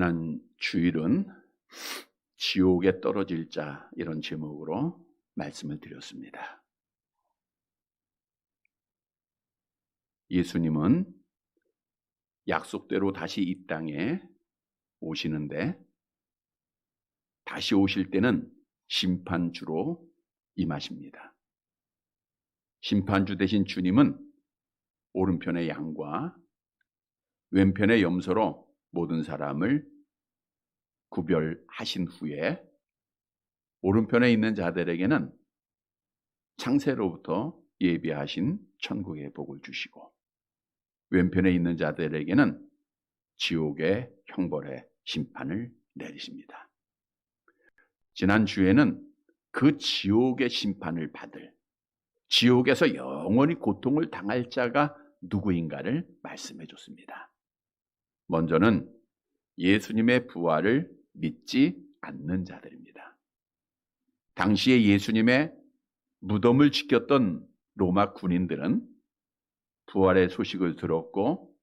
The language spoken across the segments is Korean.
지난 주일은 지옥에 떨어질 자 이런 제목으로 말씀을 드렸습니다. 예수님은 약속대로 다시 이 땅에 오시는데 다시 오실 때는 심판주로 임하십니다. 심판주 되신 주님은 오른편의 양과 왼편의 염소로 모든 사람을 구별하신 후에 오른편에 있는 자들에게는 창세로부터 예비하신 천국의 복을 주시고 왼편에 있는 자들에게는 지옥의 형벌의 심판을 내리십니다. 지난 주에는 그 지옥의 심판을 받을, 지옥에서 영원히 고통을 당할 자가 누구인가를 말씀해 줬습니다. 먼저는 예수님의 부활을 믿지 않는 자들입니다. 당시에 예수님의 무덤을 지켰던 로마 군인들은 부활의 소식을 들었고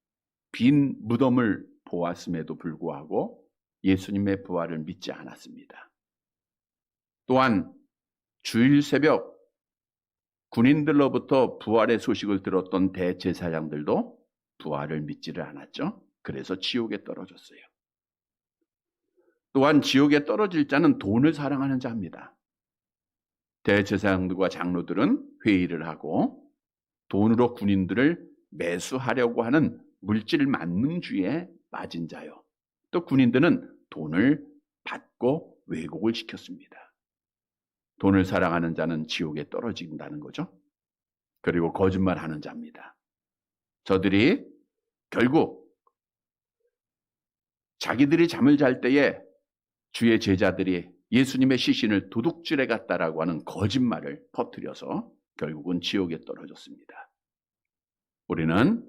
빈 무덤을 보았음에도 불구하고 예수님의 부활을 믿지 않았습니다. 또한 주일 새벽 군인들로부터 부활의 소식을 들었던 대제사장들도 부활을 믿지를 않았죠. 그래서 지옥에 떨어졌어요. 또한 지옥에 떨어질 자는 돈을 사랑하는 자입니다. 대제사장들과 장로들은 회의를 하고 돈으로 군인들을 매수하려고 하는 물질 만능주의에 빠진 자요. 또 군인들은 돈을 받고 왜곡을 시켰습니다. 돈을 사랑하는 자는 지옥에 떨어진다는 거죠. 그리고 거짓말하는 자입니다. 저들이 결국 자기들이 잠을 잘 때에 주의 제자들이 예수님의 시신을 도둑질해 갔다라고 하는 거짓말을 퍼뜨려서 결국은 지옥에 떨어졌습니다. 우리는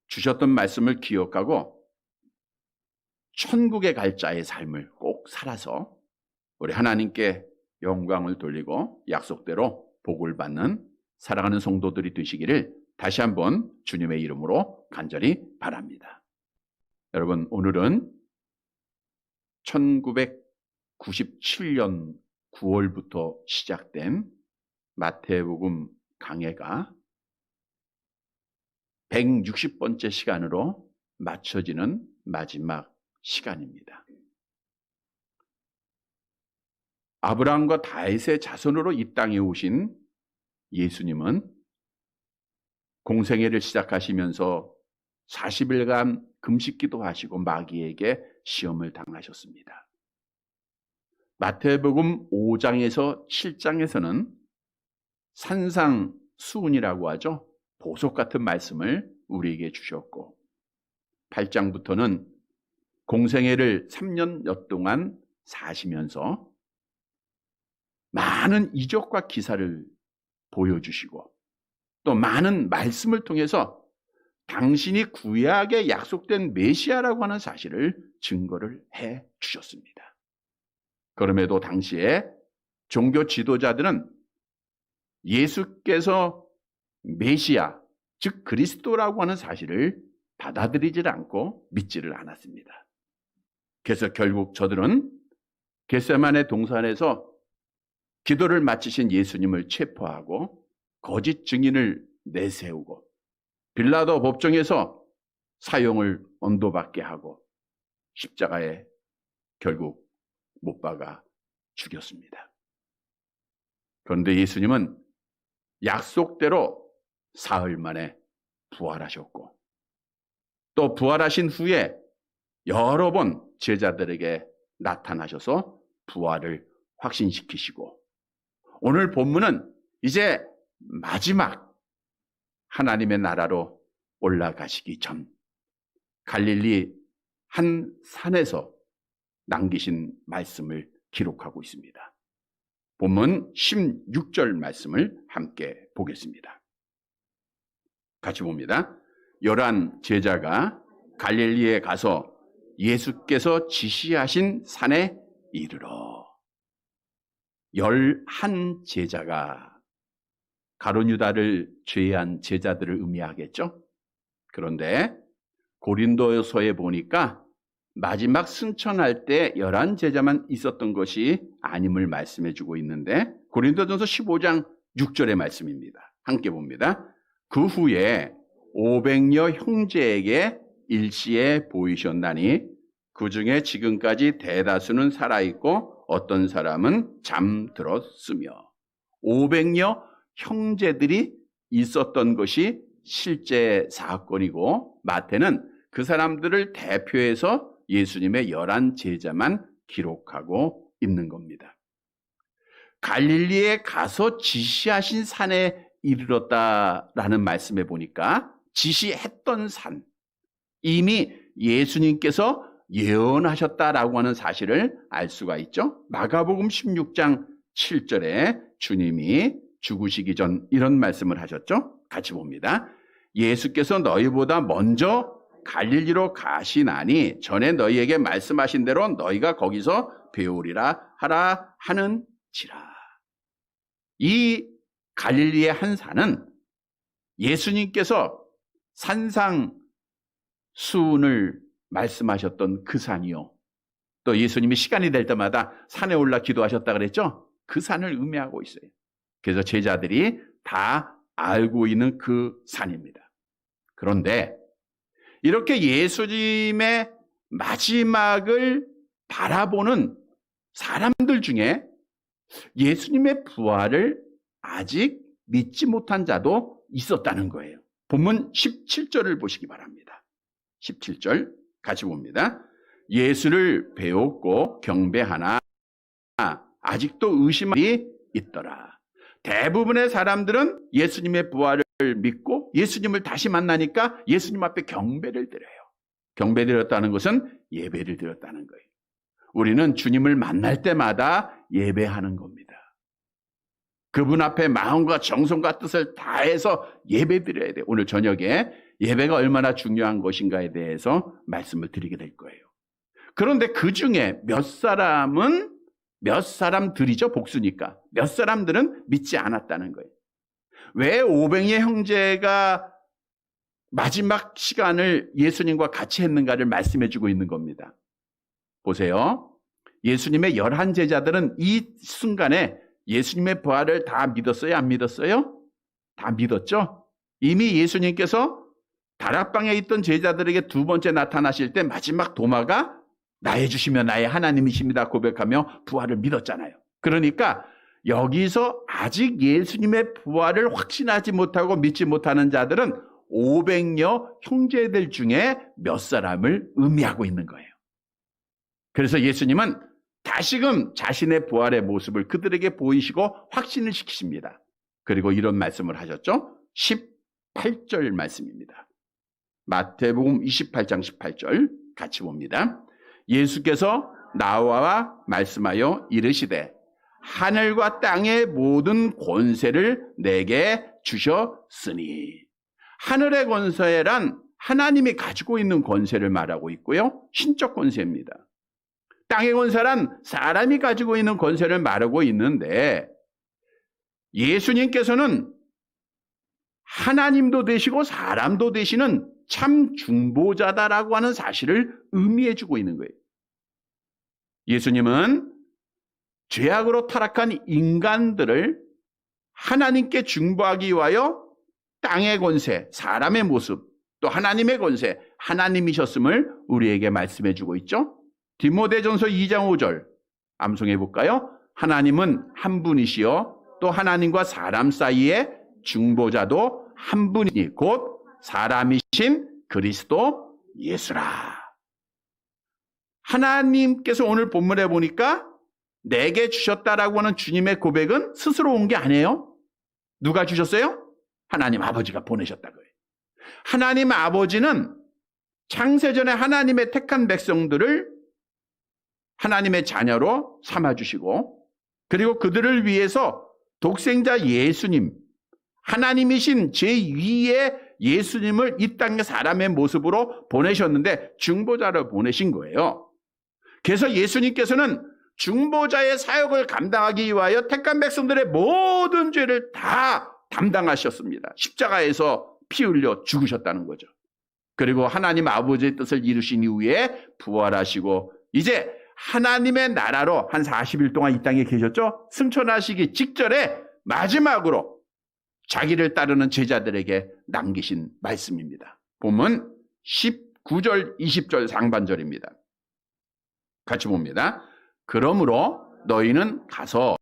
주셨던 말씀을 기억하고 천국에 갈 자의 삶을 꼭 살아서 우리 하나님께 영광을 돌리고 약속대로 복을 받는 사랑하는 성도들이 되시기를 다시 한번 주님의 이름으로 간절히 바랍니다. 여러분, 오늘은 1997년 9월부터 시작된 마태복음 강해가 160번째 시간으로 맞춰지는 마지막 시간입니다. 아브라함과 다윗의 자손으로 이 땅에 오신 예수님은 공생애를 시작하시면서 40일간 금식기도 하시고 마귀에게 시험을 당하셨습니다. 마태복음 5장에서 7장에서는 산상수훈이라고 하죠. 보석 같은 말씀을 우리에게 주셨고 8장부터는 공생애를 3년여 동안 사시면서 많은 이적과 기사를 보여주시고 또 많은 말씀을 통해서 당신이 구약에 약속된 메시아라고 하는 사실을 증거를 해 주셨습니다. 그럼에도 당시에 종교 지도자들은 예수께서 메시아, 즉 그리스도라고 하는 사실을 받아들이질 않고 믿지를 않았습니다. 그래서 결국 저들은 겟세마네 동산에서 기도를 마치신 예수님을 체포하고 거짓 증인을 내세우고 빌라도 법정에서 사형을 언도받게 하고 십자가에 결국 못 박아 죽였습니다. 그런데 예수님은 약속대로 사흘 만에 부활하셨고 또 부활하신 후에 여러 번 제자들에게 나타나셔서 부활을 확신시키시고 오늘 본문은 이제 마지막 하나님의 나라로 올라가시기 전 갈릴리 한 산에서 남기신 말씀을 기록하고 있습니다. 본문 16절 말씀을 함께 보겠습니다. 같이 봅니다. 11 제자가 갈릴리에 가서 예수께서 지시하신 산에 이르러 11 제자가 가룟 유다를 제외한 제자들을 의미하겠죠. 그런데 고린도서에 보니까 마지막 승천할 때 11제자만 있었던 것이 아님을 말씀해 주고 있는데 고린도전서 15장 6절의 말씀입니다. 함께 봅니다. 그 후에 500여 형제에게 일시에 보이셨나니 그 중에 지금까지 대다수는 살아있고 어떤 사람은 잠들었으며 500여 형제들이 있었던 것이 실제 사건이고 마태는 그 사람들을 대표해서 예수님의 11제자만 기록하고 있는 겁니다. 갈릴리에 가서 지시하신 산에 이르렀다라는 말씀에 보니까 지시했던 산, 이미 예수님께서 예언하셨다라고 하는 사실을 알 수가 있죠. 마가복음 16장 7절에 주님이 죽으시기 전 이런 말씀을 하셨죠. 같이 봅니다. 예수께서 너희보다 먼저 갈릴리로 가시나니 전에 너희에게 말씀하신 대로 너희가 거기서 배우리라 하라 하는지라. 이 갈릴리의 한 산은 예수님께서 산상수훈을 말씀하셨던 그 산이요. 또 예수님이 시간이 될 때마다 산에 올라 기도하셨다 그랬죠? 그 산을 의미하고 있어요. 그래서 제자들이 다 알고 있는 그 산입니다. 그런데 이렇게 예수님의 마지막을 바라보는 사람들 중에 예수님의 부활을 아직 믿지 못한 자도 있었다는 거예요. 본문 17절을 보시기 바랍니다. 17절 같이 봅니다. 예수를 배웠고 경배하나 아직도 의심이 있더라. 대부분의 사람들은 예수님의 부활을 믿고 예수님을 다시 만나니까 예수님 앞에 경배를 드려요. 경배 드렸다는 것은 예배를 드렸다는 거예요. 우리는 주님을 만날 때마다 예배하는 겁니다. 그분 앞에 마음과 정성과 뜻을 다해서 예배 드려야 돼요. 오늘 저녁에 예배가 얼마나 중요한 것인가에 대해서 말씀을 드리게 될 거예요. 그런데 그 중에 몇 사람들이죠, 복수니까. 몇 사람들은 믿지 않았다는 거예요. 왜 500의 형제가 마지막 시간을 예수님과 같이 했는가를 말씀해 주고 있는 겁니다. 보세요. 예수님의 11제자들은 이 순간에 예수님의 부활을 다 믿었어요? 안 믿었어요? 다 믿었죠? 이미 예수님께서 다락방에 있던 제자들에게 두 번째 나타나실 때 마지막 도마가 나의 주시며 나의 하나님이십니다 고백하며 부활을 믿었잖아요. 그러니까 여기서 아직 예수님의 부활을 확신하지 못하고 믿지 못하는 자들은 500여 형제들 중에 몇 사람을 의미하고 있는 거예요. 그래서 예수님은 다시금 자신의 부활의 모습을 그들에게 보이시고 확신을 시키십니다. 그리고 이런 말씀을 하셨죠. 18절 말씀입니다. 마태복음 28장 18절 같이 봅니다. 예수께서 나와 말씀하여 이르시되 하늘과 땅의 모든 권세를 내게 주셨으니. 하늘의 권세란 하나님이 가지고 있는 권세를 말하고 있고요. 신적 권세입니다. 땅의 권세란 사람이 가지고 있는 권세를 말하고 있는데 예수님께서는 하나님도 되시고 사람도 되시는 참 중보자다라고 하는 사실을 의미해 주고 있는 거예요. 예수님은 죄악으로 타락한 인간들을 하나님께 중보하기 위하여 땅의 권세, 사람의 모습, 또 하나님의 권세, 하나님이셨음을 우리에게 말씀해 주고 있죠. 디모데전서 2장 5절 암송해 볼까요? 하나님은 한 분이시요 또 하나님과 사람 사이의 중보자도 한 분이니 곧 사람이신 그리스도 예수라. 하나님께서 오늘 본문에 보니까 내게 주셨다라고 하는 주님의 고백은 스스로 온 게 아니에요. 누가 주셨어요? 하나님 아버지가 보내셨다고요. 하나님 아버지는 창세전에 하나님의 택한 백성들을 하나님의 자녀로 삼아주시고 그리고 그들을 위해서 독생자 예수님, 하나님이신 제2의 예수님을 이 땅의 사람의 모습으로 보내셨는데 중보자로 보내신 거예요. 그래서 예수님께서는 중보자의 사역을 감당하기 위하여 택한 백성들의 모든 죄를 다 담당하셨습니다. 십자가에서 피 흘려 죽으셨다는 거죠. 그리고 하나님 아버지의 뜻을 이루신 이후에 부활하시고 이제 하나님의 나라로 한 40일 동안 이 땅에 계셨죠? 승천하시기 직전에 마지막으로 자기를 따르는 제자들에게 남기신 말씀입니다. 보면 19절, 20절 상반절입니다. 같이 봅니다. 그러므로 너희는 가서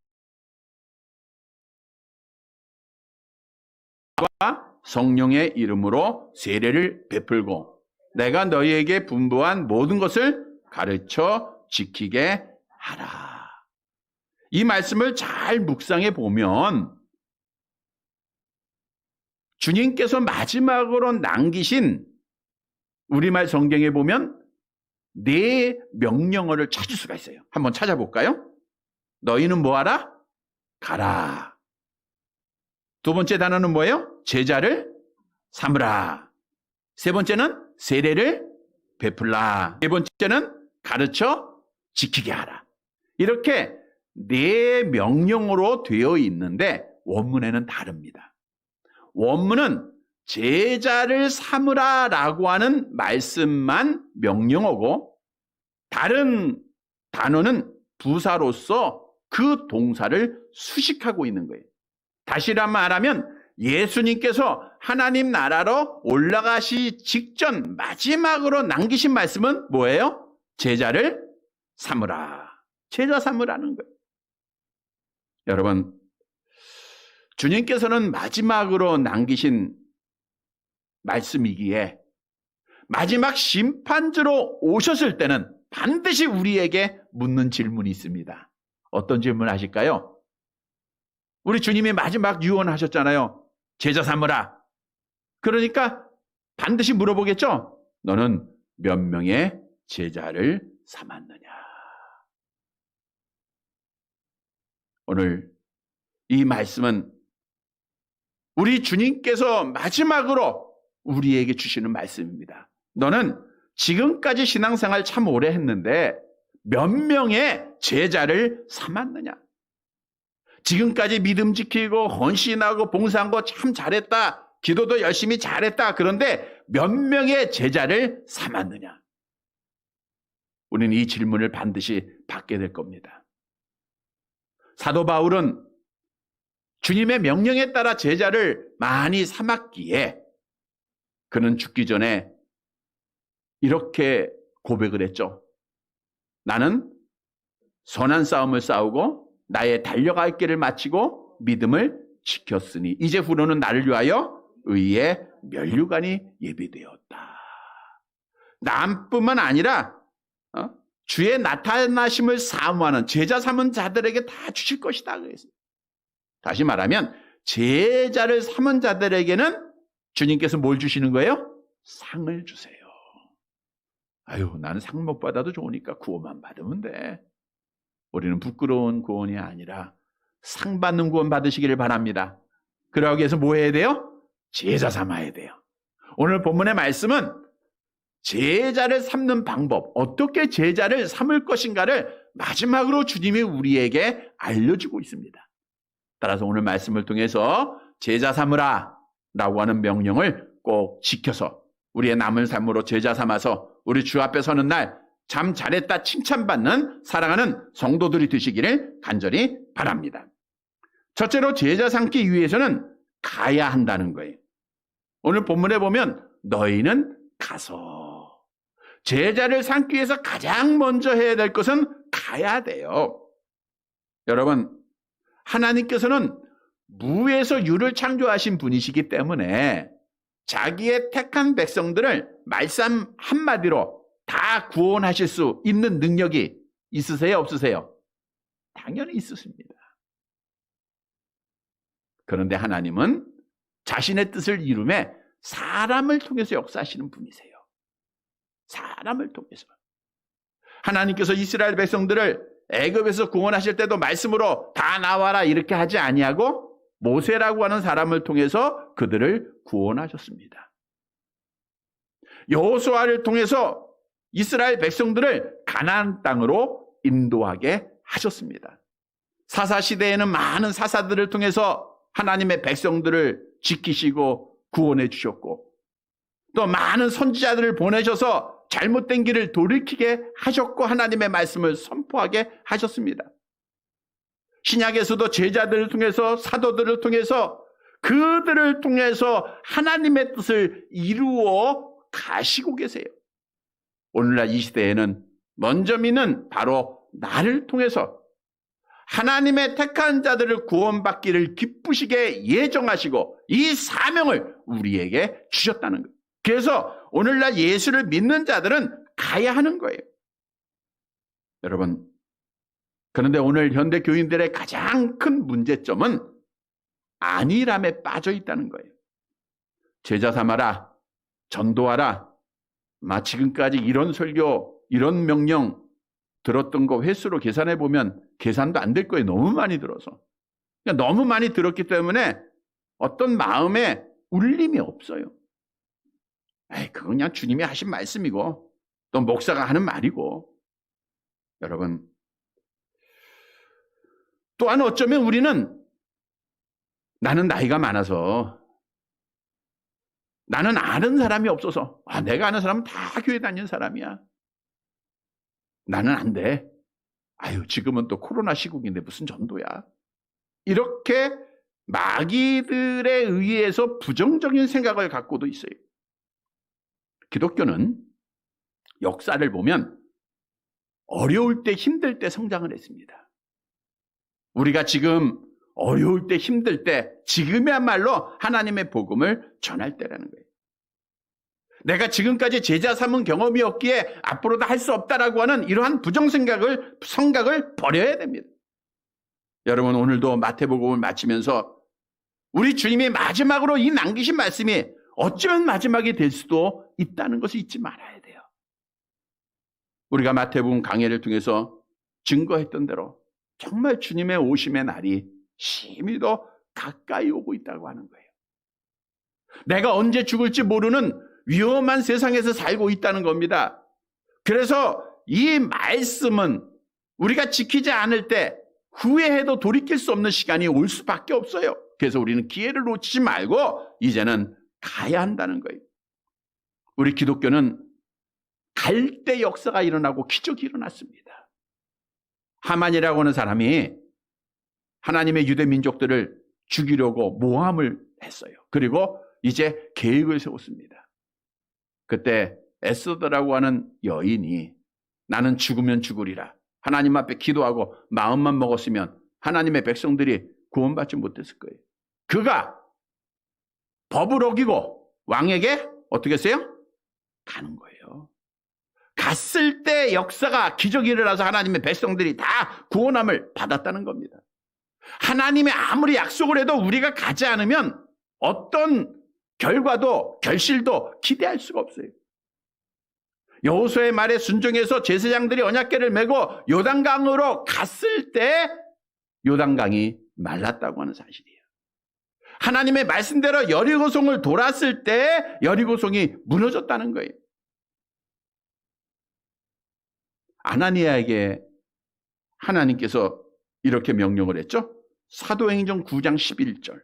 성령의 이름으로 세례를 베풀고 내가 너희에게 분부한 모든 것을 가르쳐 지키게 하라. 이 말씀을 잘 묵상해 보면 주님께서 마지막으로 남기신 우리말 성경에 보면 네 명령어를 찾을 수가 있어요. 한번 찾아볼까요? 너희는 뭐하라? 가라. 두 번째 단어는 뭐예요? 제자를 삼으라. 세 번째는 세례를 베풀라. 네 번째는 가르쳐 지키게 하라. 이렇게 네 명령으로 되어 있는데 원문에는 다릅니다. 원문은 제자를 삼으라 라고 하는 말씀만 명령어고 다른 단어는 부사로서 그 동사를 수식하고 있는 거예요. 다시 말하면 예수님께서 하나님 나라로 올라가시 직전 마지막으로 남기신 말씀은 뭐예요? 제자를 삼으라. 제자 삼으라는 거예요. 여러분, 주님께서는 마지막으로 남기신 말씀이기에 마지막 심판주로 오셨을 때는 반드시 우리에게 묻는 질문이 있습니다. 어떤 질문 하실까요? 우리 주님이 마지막 유언하셨잖아요. 제자 삼으라. 그러니까 반드시 물어보겠죠? 너는 몇 명의 제자를 삼았느냐? 오늘 이 말씀은 우리 주님께서 마지막으로 우리에게 주시는 말씀입니다. 너는 지금까지 신앙생활 참 오래 했는데 몇 명의 제자를 삼았느냐? 지금까지 믿음 지키고 헌신하고 봉사한 거 참 잘했다. 기도도 열심히 잘했다. 그런데 몇 명의 제자를 삼았느냐? 우리는 이 질문을 반드시 받게 될 겁니다. 사도 바울은 주님의 명령에 따라 제자를 많이 삼았기에 그는 죽기 전에 이렇게 고백을 했죠. 나는 선한 싸움을 싸우고 나의 달려갈 길을 마치고 믿음을 지켰으니 이제후로는 나를 위하여 의의 면류관이 예비되었다. 나뿐만 아니라 주의 나타나심을 사모하는 제자 삼은 자들에게 다 주실 것이다. 그랬어요. 다시 말하면 제자를 삼은 자들에게는 주님께서 뭘 주시는 거예요? 상을 주세요. 아유, 나는 상 못 받아도 좋으니까 구원만 받으면 돼. 우리는 부끄러운 구원이 아니라 상 받는 구원 받으시기를 바랍니다. 그러기 위해서 뭐 해야 돼요? 제자 삼아야 돼요. 오늘 본문의 말씀은 제자를 삼는 방법, 어떻게 제자를 삼을 것인가를 마지막으로 주님이 우리에게 알려주고 있습니다. 따라서 오늘 말씀을 통해서 제자 삼으라 라고 하는 명령을 꼭 지켜서 우리의 남은 삶으로 제자 삼아서 우리 주 앞에 서는 날 참 잘했다 칭찬받는 사랑하는 성도들이 되시기를 간절히 바랍니다. 첫째로 제자 삼기 위해서는 가야 한다는 거예요. 오늘 본문에 보면 너희는 가서 제자를 삼기 위해서 가장 먼저 해야 될 것은 가야 돼요. 여러분, 하나님께서는 무에서 유를 창조하신 분이시기 때문에 자기의 택한 백성들을 말씀 한마디로 다 구원하실 수 있는 능력이 있으세요? 없으세요? 당연히 있으십니다. 그런데 하나님은 자신의 뜻을 이루며 사람을 통해서 역사하시는 분이세요. 사람을 통해서. 하나님께서 이스라엘 백성들을 애굽에서 구원하실 때도 말씀으로 다 나와라 이렇게 하지 아니하고 모세라고 하는 사람을 통해서 그들을 구원하셨습니다. 여호수아를 통해서 이스라엘 백성들을 가나안 땅으로 인도하게 하셨습니다. 사사시대에는 많은 사사들을 통해서 하나님의 백성들을 지키시고 구원해 주셨고 또 많은 선지자들을 보내셔서 잘못된 길을 돌이키게 하셨고 하나님의 말씀을 선포하게 하셨습니다. 신약에서도 제자들을 통해서 사도들을 통해서 그들을 통해서 하나님의 뜻을 이루어 가시고 계세요. 오늘날 이 시대에는 먼저 믿는 바로 나를 통해서 하나님의 택한 자들을 구원받기를 기쁘시게 예정하시고 이 사명을 우리에게 주셨다는 거예요. 그래서 오늘날 예수를 믿는 자들은 가야 하는 거예요. 여러분, 그런데 오늘 현대 교인들의 가장 큰 문제점은 안일함에 빠져 있다는 거예요. 제자 삼아라, 전도하라, 지금까지 이런 설교, 이런 명령 들었던 거 횟수로 계산해 보면 계산도 안 될 거예요. 너무 많이 들어서. 그러니까 너무 많이 들었기 때문에 어떤 마음에 울림이 없어요. 그건 그냥 주님이 하신 말씀이고 또 목사가 하는 말이고. 여러분, 또한 어쩌면 우리는 나는 나이가 많아서 나는 아는 사람이 없어서 내가 아는 사람은 다 교회 다니는 사람이야. 나는 안 돼. 지금은 또 코로나 시국인데 무슨 전도야. 이렇게 마귀들에 의해서 부정적인 생각을 갖고도 있어요. 기독교는 역사를 보면 어려울 때 힘들 때 성장을 했습니다. 우리가 지금 어려울 때 힘들 때 지금이야말로 하나님의 복음을 전할 때라는 거예요. 내가 지금까지 제자 삼은 경험이 없기에 앞으로도 할 수 없다라고 하는 이러한 성각을 버려야 됩니다. 여러분, 오늘도 마태복음을 마치면서 우리 주님이 마지막으로 이 남기신 말씀이 어쩌면 마지막이 될 수도 있다는 것을 잊지 말아야 돼요. 우리가 마태복음 강해를 통해서 증거했던 대로 정말 주님의 오심의 날이 심히 더 가까이 오고 있다고 하는 거예요. 내가 언제 죽을지 모르는 위험한 세상에서 살고 있다는 겁니다. 그래서 이 말씀은 우리가 지키지 않을 때 후회해도 돌이킬 수 없는 시간이 올 수밖에 없어요. 그래서 우리는 기회를 놓치지 말고 이제는 가야 한다는 거예요. 우리 기독교는 갈대 역사가 일어나고 기적이 일어났습니다. 하만이라고 하는 사람이 하나님의 유대 민족들을 죽이려고 모함을 했어요. 그리고 이제 계획을 세웠습니다. 그때 에스더라고 하는 여인이 나는 죽으면 죽으리라. 하나님 앞에 기도하고 마음만 먹었으면 하나님의 백성들이 구원받지 못했을 거예요. 그가 법을 어기고 왕에게 어떻게 했어요? 가는 거예요. 갔을 때 역사가 기적이 일어나서 하나님의 백성들이 다 구원함을 받았다는 겁니다. 하나님이 아무리 약속을 해도 우리가 가지 않으면 어떤 결과도 결실도 기대할 수가 없어요. 여호수아의 말에 순종해서 제사장들이 언약궤를 메고 요단강으로 갔을 때 요단강이 말랐다고 하는 사실이에요. 하나님의 말씀대로 여리고성을 돌았을 때 여리고성이 무너졌다는 거예요. 아나니아에게 하나님께서 이렇게 명령을 했죠. 사도행전 9장 11절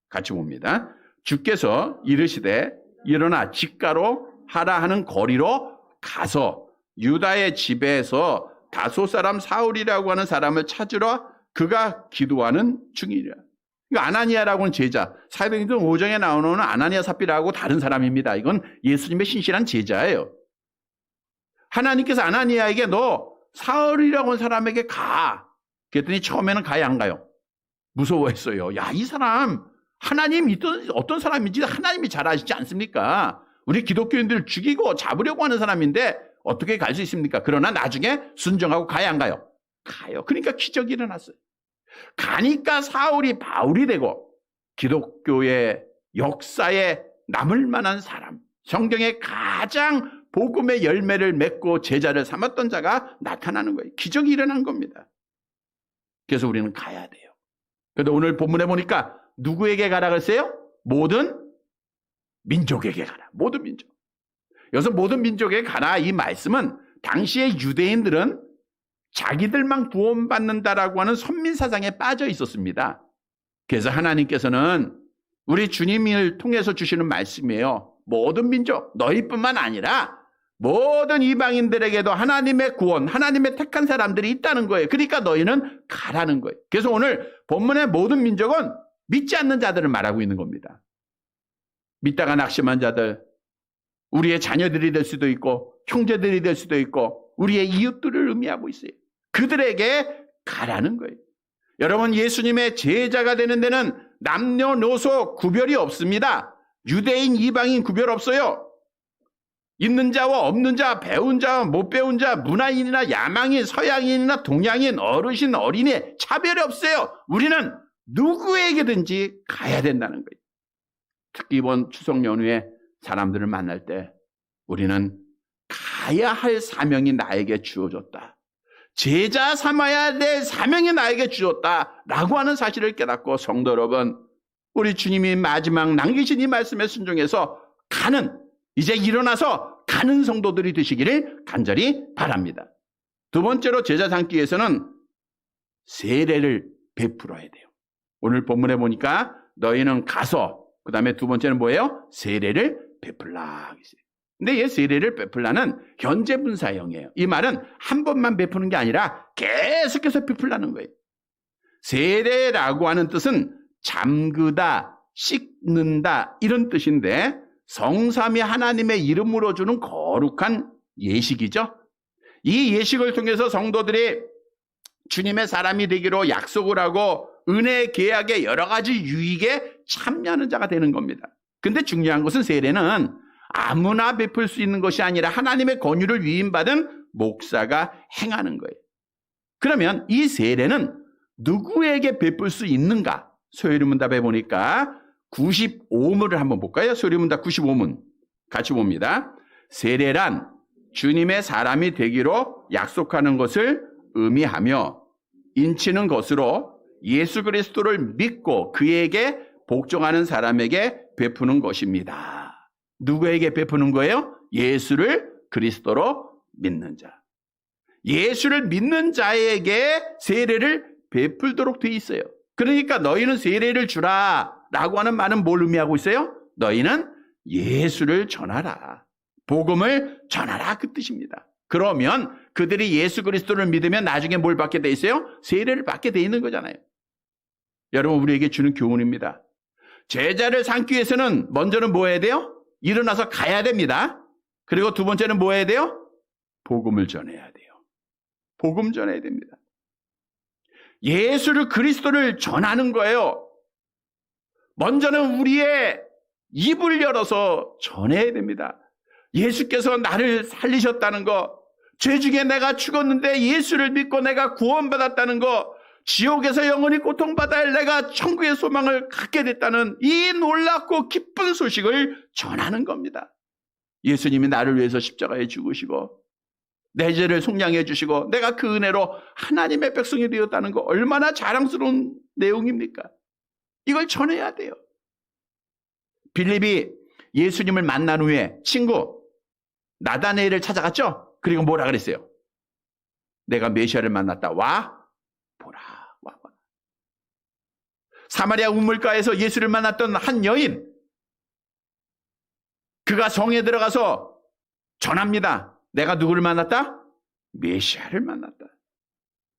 같이 봅니다. 주께서 이르시되 일어나 직가로 하라 하는 거리로 가서 유다의 집에서 다소 사람 사울이라고 하는 사람을 찾으러 그가 기도하는 중이라. 그러니까 아나니아라고 하는 제자, 사도행전 5장에 나오는 아나니아 삽비라고 다른 사람입니다. 이건 예수님의 신실한 제자예요. 하나님께서 아나니아에게 너 사울이라고 하는 사람에게 가. 그랬더니 처음에는 가야 안 가요. 무서워했어요. 야, 이 사람 하나님 어떤 사람인지 하나님이 잘 아시지 않습니까? 우리 기독교인들을 죽이고 잡으려고 하는 사람인데 어떻게 갈 수 있습니까? 그러나 나중에 순종하고 가야 안 가요? 가요. 그러니까 기적이 일어났어요. 가니까 사울이 바울이 되고 기독교의 역사에 남을 만한 사람, 성경의 가장 복음의 열매를 맺고 제자를 삼았던 자가 나타나는 거예요. 기적이 일어난 겁니다. 그래서 우리는 가야 돼요. 그런데 오늘 본문에 보니까 누구에게 가라 그랬어요? 모든 민족에게 가라. 모든 민족. 여기서 모든 민족에게 가라 이 말씀은 당시의 유대인들은 자기들만 구원받는다라고 하는 선민사상에 빠져 있었습니다. 그래서 하나님께서는 우리 주님을 통해서 주시는 말씀이에요. 모든 민족, 너희뿐만 아니라 모든 이방인들에게도 하나님의 구원, 하나님의 택한 사람들이 있다는 거예요. 그러니까 너희는 가라는 거예요. 그래서 오늘 본문의 모든 민족은 믿지 않는 자들을 말하고 있는 겁니다. 믿다가 낙심한 자들, 우리의 자녀들이 될 수도 있고 형제들이 될 수도 있고 우리의 이웃들을 의미하고 있어요. 그들에게 가라는 거예요. 여러분, 예수님의 제자가 되는 데는 남녀노소 구별이 없습니다. 유대인, 이방인 구별 없어요. 있는 자와 없는 자, 배운 자와 못 배운 자, 문화인이나 야망인, 서양인이나 동양인, 어르신, 어린이 차별이 없어요. 우리는 누구에게든지 가야 된다는 거예요. 특히 이번 추석 연휴에 사람들을 만날 때 우리는 가야 할 사명이 나에게 주어졌다. 제자 삼아야 될 사명이 나에게 주어졌다라고 하는 사실을 깨닫고 성도 여러분, 우리 주님이 마지막 남기신 이 말씀에 순종해서 가는, 이제 일어나서 가는 성도들이 되시기를 간절히 바랍니다. 두 번째로 제자 삼기 위해서는 세례를 베풀어야 돼요. 오늘 본문에 보니까 너희는 가서, 그 다음에 두 번째는 뭐예요? 세례를 베풀라. 근데 이 세례를 베풀라는 현재 분사형이에요. 이 말은 한 번만 베푸는 게 아니라 계속해서 베풀라는 거예요. 세례라고 하는 뜻은 잠그다, 씻는다 이런 뜻인데 성삼위 하나님의 이름으로 주는 거룩한 예식이죠. 이 예식을 통해서 성도들이 주님의 사람이 되기로 약속을 하고 은혜 계약의 여러 가지 유익에 참여하는 자가 되는 겁니다. 근데 중요한 것은 세례는 아무나 베풀 수 있는 것이 아니라 하나님의 권유를 위임받은 목사가 행하는 거예요. 그러면 이 세례는 누구에게 베풀 수 있는가? 소요리문답에 보니까 95문을 한번 볼까요? 소요리문답 95문 같이 봅니다. 세례란 주님의 사람이 되기로 약속하는 것을 의미하며 인치는 것으로 예수 그리스도를 믿고 그에게 복종하는 사람에게 베푸는 것입니다. 누구에게 베푸는 거예요? 예수를 그리스도로 믿는 자. 예수를 믿는 자에게 세례를 베풀도록 되어 있어요. 그러니까 너희는 세례를 주라 라고 하는 말은 뭘 의미하고 있어요? 너희는 예수를 전하라. 복음을 전하라 그 뜻입니다. 그러면 그들이 예수 그리스도를 믿으면 나중에 뭘 받게 돼 있어요? 세례를 받게 돼 있는 거잖아요. 여러분, 우리에게 주는 교훈입니다. 제자를 삼기 위해서는 먼저는 뭐 해야 돼요? 일어나서 가야 됩니다. 그리고 두 번째는 뭐 해야 돼요? 복음을 전해야 돼요. 복음 전해야 됩니다. 예수를 그리스도를 전하는 거예요. 먼저는 우리의 입을 열어서 전해야 됩니다. 예수께서 나를 살리셨다는 거, 죄 중에 내가 죽었는데 예수를 믿고 내가 구원받았다는 거, 지옥에서 영원히 고통받아야 할 내가 천국의 소망을 갖게 됐다는 이 놀랍고 기쁜 소식을 전하는 겁니다. 예수님이 나를 위해서 십자가에 죽으시고 내 죄를 속량해 주시고 내가 그 은혜로 하나님의 백성이 되었다는 거 얼마나 자랑스러운 내용입니까? 이걸 전해야 돼요. 빌립이 예수님을 만난 후에 친구 나다네엘을 찾아갔죠? 그리고 뭐라 그랬어요? 내가 메시아를 만났다. 와 보라. 와. 사마리아 우물가에서 예수를 만났던 한 여인, 그가 성에 들어가서 전합니다. 내가 누구를 만났다? 메시아를 만났다.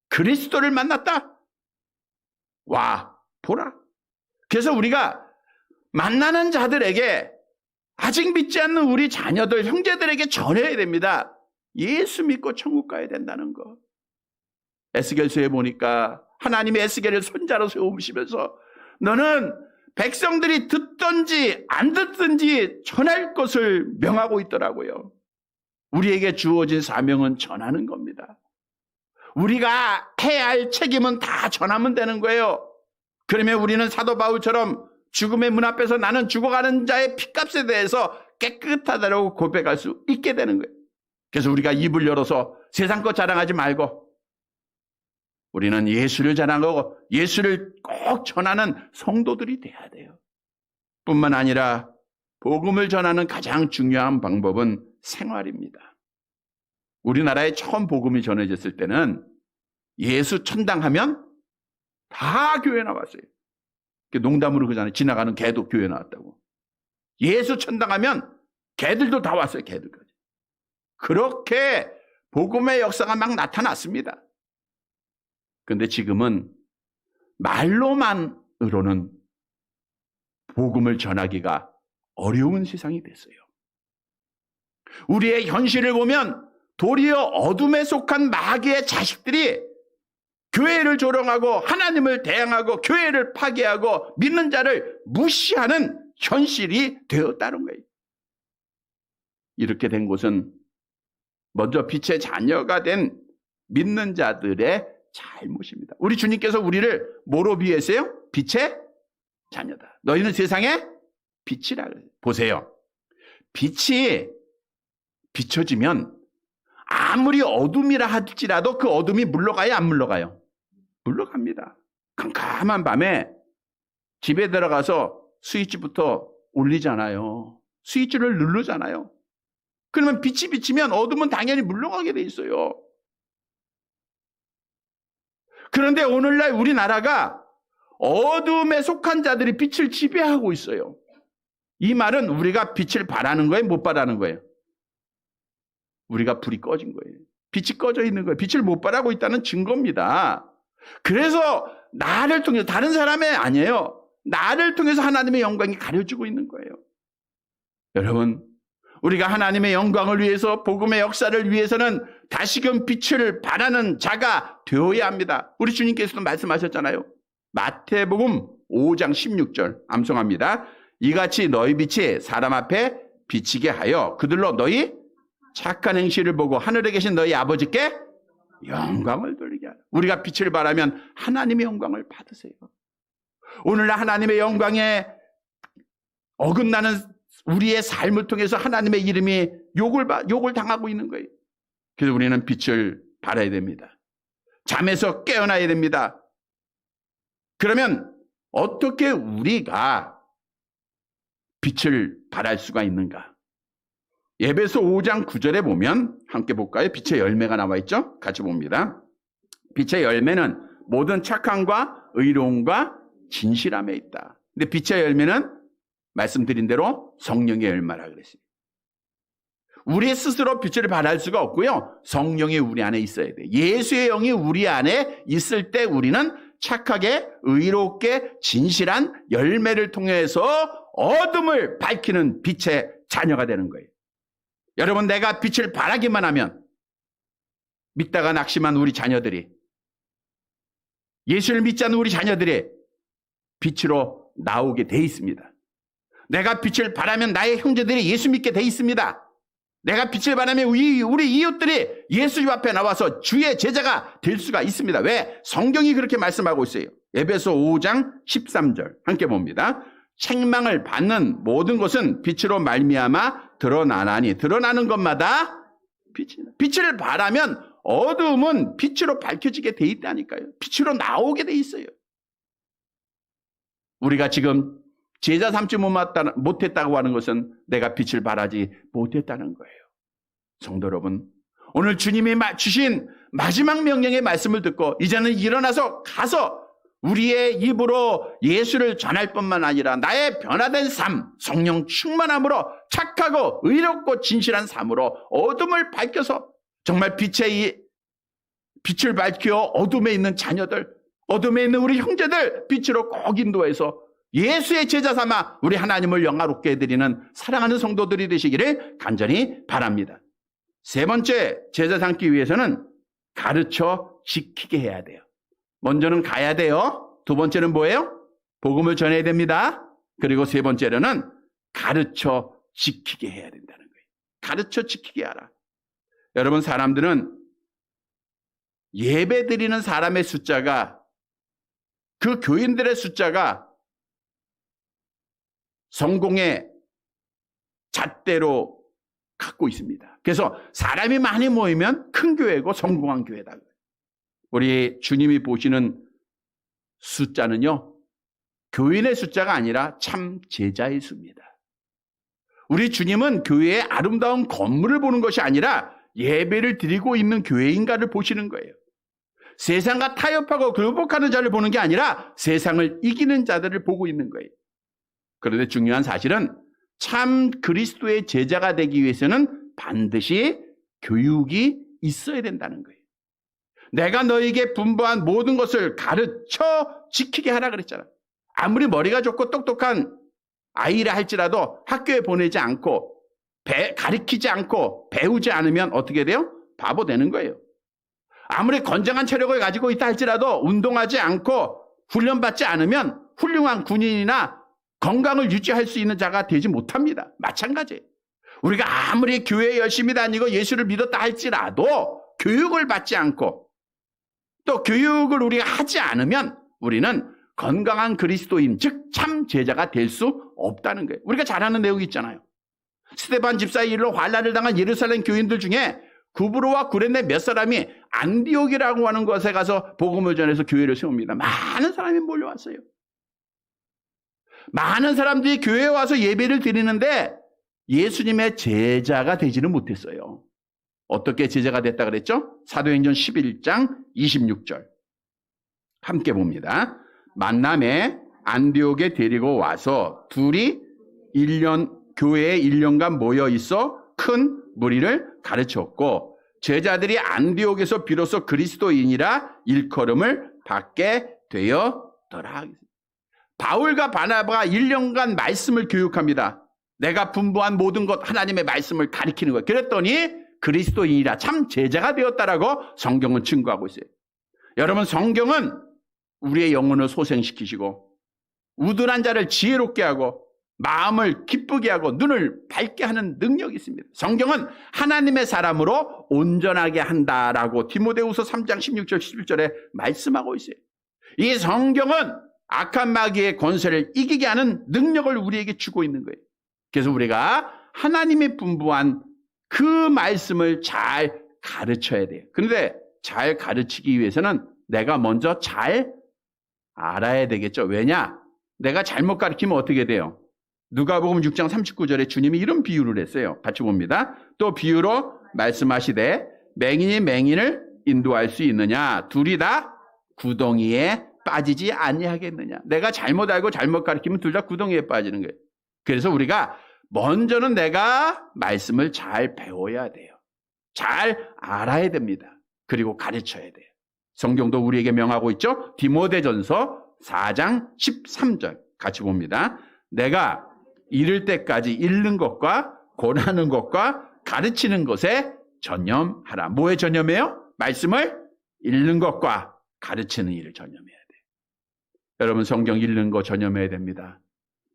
그리스도를 만났다. 와 보라. 그래서 우리가 만나는 자들에게, 아직 믿지 않는 우리 자녀들, 형제들에게 전해야 됩니다. 예수 믿고 천국 가야 된다는 거. 에스겔서에 보니까 하나님이 에스겔을 손자로 세우시면서 너는 백성들이 듣든지 안 듣든지 전할 것을 명하고 있더라고요. 우리에게 주어진 사명은 전하는 겁니다. 우리가 해야 할 책임은 다 전하면 되는 거예요. 그러면 우리는 사도 바울처럼 죽음의 문 앞에서 나는 죽어가는 자의 피값에 대해서 깨끗하다고 고백할 수 있게 되는 거예요. 그래서 우리가 입을 열어서 세상 것 자랑하지 말고 우리는 예수를 자랑하고 예수를 꼭 전하는 성도들이 돼야 돼요. 뿐만 아니라 복음을 전하는 가장 중요한 방법은 생활입니다. 우리나라에 처음 복음이 전해졌을 때는 예수 천당하면 다 교회 나왔어요. 농담으로 그러잖아요. 지나가는 개도 교회 나왔다고. 예수 천당하면 개들도 다 왔어요. 개들까지. 그렇게 복음의 역사가 막 나타났습니다. 그런데 지금은 말로만으로는 복음을 전하기가 어려운 세상이 됐어요. 우리의 현실을 보면 도리어 어둠에 속한 마귀의 자식들이 교회를 조롱하고 하나님을 대항하고 교회를 파괴하고 믿는 자를 무시하는 현실이 되었다는 거예요. 이렇게 된 곳은 먼저 빛의 자녀가 된 믿는 자들의 잘못입니다. 우리 주님께서 우리를 뭐로 비유했어요? 빛의 자녀다. 너희는 세상의 빛이라 그래요. 보세요. 빛이 비춰지면 아무리 어둠이라 할지라도 그 어둠이 물러가요, 안 물러가요? 물러갑니다. 캄캄한 밤에 집에 들어가서 스위치부터 올리잖아요. 스위치를 누르잖아요. 그러면 빛이 비치면 어둠은 당연히 물러가게 돼 있어요. 그런데 오늘날 우리나라가 어둠에 속한 자들이 빛을 지배하고 있어요. 이 말은 우리가 빛을 바라는 거예요? 못 바라는 거예요? 우리가 불이 꺼진 거예요. 빛이 꺼져 있는 거예요. 빛을 못 바라고 있다는 증거입니다. 그래서 나를 통해서, 다른 사람이 아니에요. 나를 통해서 하나님의 영광이 가려지고 있는 거예요. 여러분, 우리가 하나님의 영광을 위해서, 복음의 역사를 위해서는 다시금 빛을 발하는 자가 되어야 합니다. 우리 주님께서도 말씀하셨잖아요. 마태복음 5장 16절 암송합니다. 이같이 너희 빛이 사람 앞에 비치게 하여 그들로 너희 착한 행실을 보고 하늘에 계신 너희 아버지께 영광을 돌리게 하라. 우리가 빛을 발하면 하나님의 영광을 받으세요. 오늘날 하나님의 영광에 어긋나는 우리의 삶을 통해서 하나님의 이름이 욕을 당하고 있는 거예요. 그래서 우리는 빛을 발해야 됩니다. 잠에서 깨어나야 됩니다. 그러면 어떻게 우리가 빛을 발할 수가 있는가? 에베소 5장 9절에 보면 함께 볼까요? 빛의 열매가 나와 있죠? 같이 봅니다. 빛의 열매는 모든 착함과 의로움과 진실함에 있다. 근데 빛의 열매는 말씀드린 대로 성령의 열매라 그랬어요. 우리 스스로 빛을 발할 수가 없고요. 성령이 우리 안에 있어야 돼요. 예수의 영이 우리 안에 있을 때 우리는 착하게 의롭게 진실한 열매를 통해서 어둠을 밝히는 빛의 자녀가 되는 거예요. 여러분, 내가 빛을 발하기만 하면 믿다가 낙심한 우리 자녀들이, 예수를 믿지 않는 우리 자녀들이 빛으로 나오게 돼 있습니다. 내가 빛을 발하면 나의 형제들이 예수 믿게 돼 있습니다. 내가 빛을 발하면 우리 이웃들이 예수 앞에 나와서 주의 제자가 될 수가 있습니다. 왜? 성경이 그렇게 말씀하고 있어요. 에베소 5장 13절 함께 봅니다. 책망을 받는 모든 것은 빛으로 말미암아 드러나나니, 드러나는 것마다 빛을 발하면 어둠은 빛으로 밝혀지게 돼 있다니까요. 빛으로 나오게 돼 있어요. 우리가 지금 제자 삼지 못했다고 하는 것은 내가 빛을 발하지 못했다는 거예요. 성도 여러분, 오늘 주님이 주신 마지막 명령의 말씀을 듣고 이제는 일어나서 가서 우리의 입으로 예수를 전할 뿐만 아니라 나의 변화된 삶, 성령 충만함으로 착하고 의롭고 진실한 삶으로 어둠을 밝혀서 정말 빛을 밝혀 어둠에 있는 자녀들, 어둠에 있는 우리 형제들 빛으로 꼭 인도해서 예수의 제자 삼아 우리 하나님을 영화롭게 해드리는 사랑하는 성도들이 되시기를 간절히 바랍니다. 세 번째, 제자 삼기 위해서는 가르쳐 지키게 해야 돼요. 먼저는 가야 돼요. 두 번째는 뭐예요? 복음을 전해야 됩니다. 그리고 세 번째로는 가르쳐 지키게 해야 된다는 거예요. 가르쳐 지키게 하라. 여러분, 사람들은 예배 드리는 사람의 숫자가, 그 교인들의 숫자가 성공의 잣대로 갖고 있습니다. 그래서 사람이 많이 모이면 큰 교회고 성공한 교회다. 우리 주님이 보시는 숫자는요, 교인의 숫자가 아니라 참 제자의 수입니다. 우리 주님은 교회의 아름다운 건물을 보는 것이 아니라 예배를 드리고 있는 교회인가를 보시는 거예요. 세상과 타협하고 굴복하는 자를 보는 게 아니라 세상을 이기는 자들을 보고 있는 거예요. 그런데 중요한 사실은 참 그리스도의 제자가 되기 위해서는 반드시 교육이 있어야 된다는 거예요. 내가 너에게 분부한 모든 것을 가르쳐 지키게 하라 그랬잖아. 아무리 머리가 좋고 똑똑한 아이라 할지라도 학교에 보내지 않고 가르치지 않고 배우지 않으면 어떻게 돼요? 바보 되는 거예요. 아무리 건장한 체력을 가지고 있다 할지라도 운동하지 않고 훈련받지 않으면 훌륭한 군인이나 건강을 유지할 수 있는 자가 되지 못합니다. 마찬가지예요. 우리가 아무리 교회에 열심히 다니고 예수를 믿었다 할지라도 교육을 받지 않고 또 교육을 우리가 하지 않으면 우리는 건강한 그리스도인, 즉 참 제자가 될 수 없다는 거예요. 우리가 잘 아는 내용이 있잖아요. 스데반 집사의 일로 환난을 당한 예루살렘 교인들 중에 구브로와 구레네 몇 사람이 안디옥이라고 하는 곳에 가서 복음을 전해서 교회를 세웁니다. 많은 사람이 몰려왔어요. 많은 사람들이 교회에 와서 예배를 드리는데 예수님의 제자가 되지는 못했어요. 어떻게 제자가 됐다 그랬죠? 사도행전 11장 26절 함께 봅니다. 만남에 안디옥에 데리고 와서 둘이 교회에 1년간 모여 있어 큰 무리를 가르쳤고 제자들이 안디옥에서 비로소 그리스도인이라 일컬음을 받게 되었더라. 바울과 바나바가 1년간 말씀을 교육합니다. 내가 분부한 모든 것 하나님의 말씀을 가리키는 거예요. 그랬더니 그리스도인이라 참 제자가 되었다라고 성경은 증거하고 있어요. 여러분, 성경은 우리의 영혼을 소생시키시고 우둔한 자를 지혜롭게 하고 마음을 기쁘게 하고 눈을 밝게 하는 능력이 있습니다. 성경은 하나님의 사람으로 온전하게 한다라고 디모데후서 3장 16절 11절에 말씀하고 있어요. 이 성경은 악한 마귀의 권세를 이기게 하는 능력을 우리에게 주고 있는 거예요. 그래서 우리가 하나님이 분부한 그 말씀을 잘 가르쳐야 돼요. 그런데 잘 가르치기 위해서는 내가 먼저 잘 알아야 되겠죠. 왜냐? 내가 잘못 가르치면 어떻게 돼요? 누가복음 6장 39절에 주님이 이런 비유를 했어요. 같이 봅니다. 또 비유로 말씀하시되 맹인이 맹인을 인도할 수 있느냐? 둘이 다 구덩이에 빠지지 아니하겠느냐? 내가 잘못 알고 잘못 가르치면 둘 다 구덩이에 빠지는 거예요. 그래서 우리가 먼저는 내가 말씀을 잘 배워야 돼요. 잘 알아야 됩니다. 그리고 가르쳐야 돼요. 성경도 우리에게 명하고 있죠. 디모데전서 4장 13절 같이 봅니다. 내가 이를 때까지 읽는 것과 권하는 것과 가르치는 것에 전념하라. 뭐에 전념해요? 말씀을 읽는 것과 가르치는 일을 전념해야 돼요. 여러분, 성경 읽는 거 전념해야 됩니다.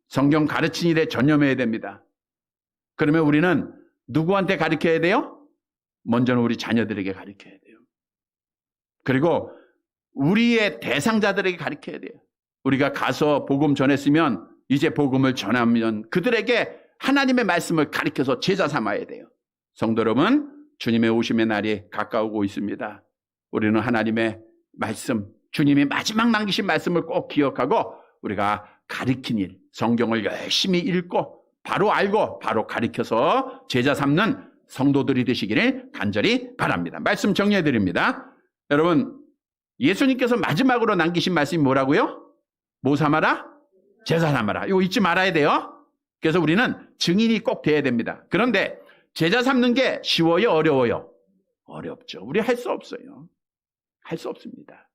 성경 가르치는 일에 전념해야 됩니다. 그러면 우리는 누구한테 가르쳐야 돼요? 먼저는 우리 자녀들에게 가르쳐야 돼요. 그리고 우리의 대상자들에게 가르쳐야 돼요. 우리가 가서 복음 전했으면 이제 복음을 전하면 그들에게 하나님의 말씀을 가르쳐서 제자 삼아야 돼요. 성도 여러분, 주님의 오심의 날이 가까우고 있습니다. 우리는 하나님의 말씀, 주님이 마지막 남기신 말씀을 꼭 기억하고 우리가 가르친 일, 성경을 열심히 읽고 바로 알고 바로 가르쳐서 제자 삼는 성도들이 되시기를 간절히 바랍니다. 말씀 정리해 드립니다. 여러분, 예수님께서 마지막으로 남기신 말씀이 뭐라고요? 뭐 삼아라? 제자 삼아라. 이거 잊지 말아야 돼요. 그래서 우리는 증인이 꼭 돼야 됩니다. 그런데 제자 삼는 게 쉬워요? 어려워요? 어렵죠. 우리 할 수 없어요. 할 수 없습니다.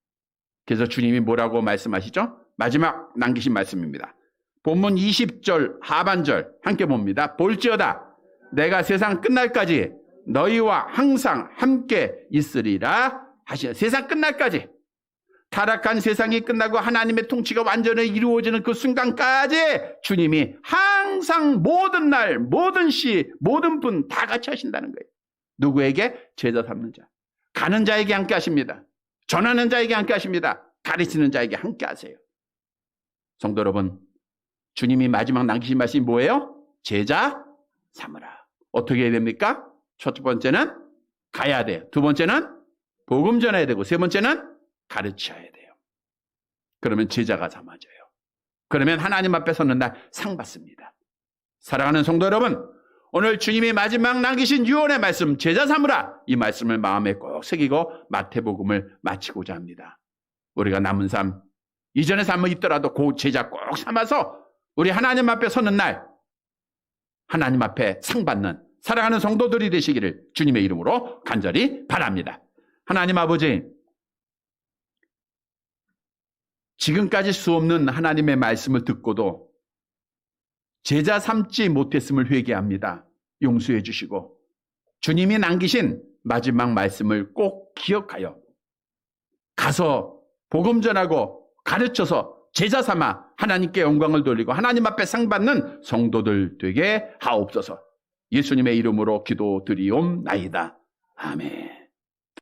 그래서 주님이 뭐라고 말씀하시죠? 마지막 남기신 말씀입니다. 본문 20절 하반절 함께 봅니다. 볼지어다 내가 세상 끝날까지 너희와 항상 함께 있으리라 하시네. 세상 끝날까지, 타락한 세상이 끝나고 하나님의 통치가 완전히 이루어지는 그 순간까지 주님이 항상 모든 날, 모든 시, 모든 분 다 같이 하신다는 거예요. 누구에게? 제자 삼는 자. 가는 자에게 함께 하십니다. 전하는 자에게 함께 하십니다. 가르치는 자에게 함께 하세요. 성도 여러분, 주님이 마지막 남기신 말씀이 뭐예요? 제자 삼으라. 어떻게 해야 됩니까? 첫 번째는 가야 돼요. 두 번째는 복음 전해야 되고, 세 번째는 가르쳐야 돼요. 그러면 제자가 삼아져요. 그러면 하나님 앞에 서는 날 상 받습니다. 사랑하는 성도 여러분, 오늘 주님이 마지막 남기신 유언의 말씀, 제자 삼으라, 이 말씀을 마음에 꼭 새기고 마태복음을 마치고자 합니다. 우리가 남은 삶, 이전의 삶을 있더라도 그 제자 꼭 삼아서 우리 하나님 앞에 서는 날 하나님 앞에 상 받는 사랑하는 성도들이 되시기를 주님의 이름으로 간절히 바랍니다. 하나님 아버지, 지금까지 수없는 하나님의 말씀을 듣고도 제자 삼지 못했음을 회개합니다. 용서해 주시고 주님이 남기신 마지막 말씀을 꼭 기억하여 가서 복음 전하고 가르쳐서 제자 삼아 하나님께 영광을 돌리고 하나님 앞에 상 받는 성도들 되게 하옵소서. 예수님의 이름으로 기도드리옵나이다. 아멘.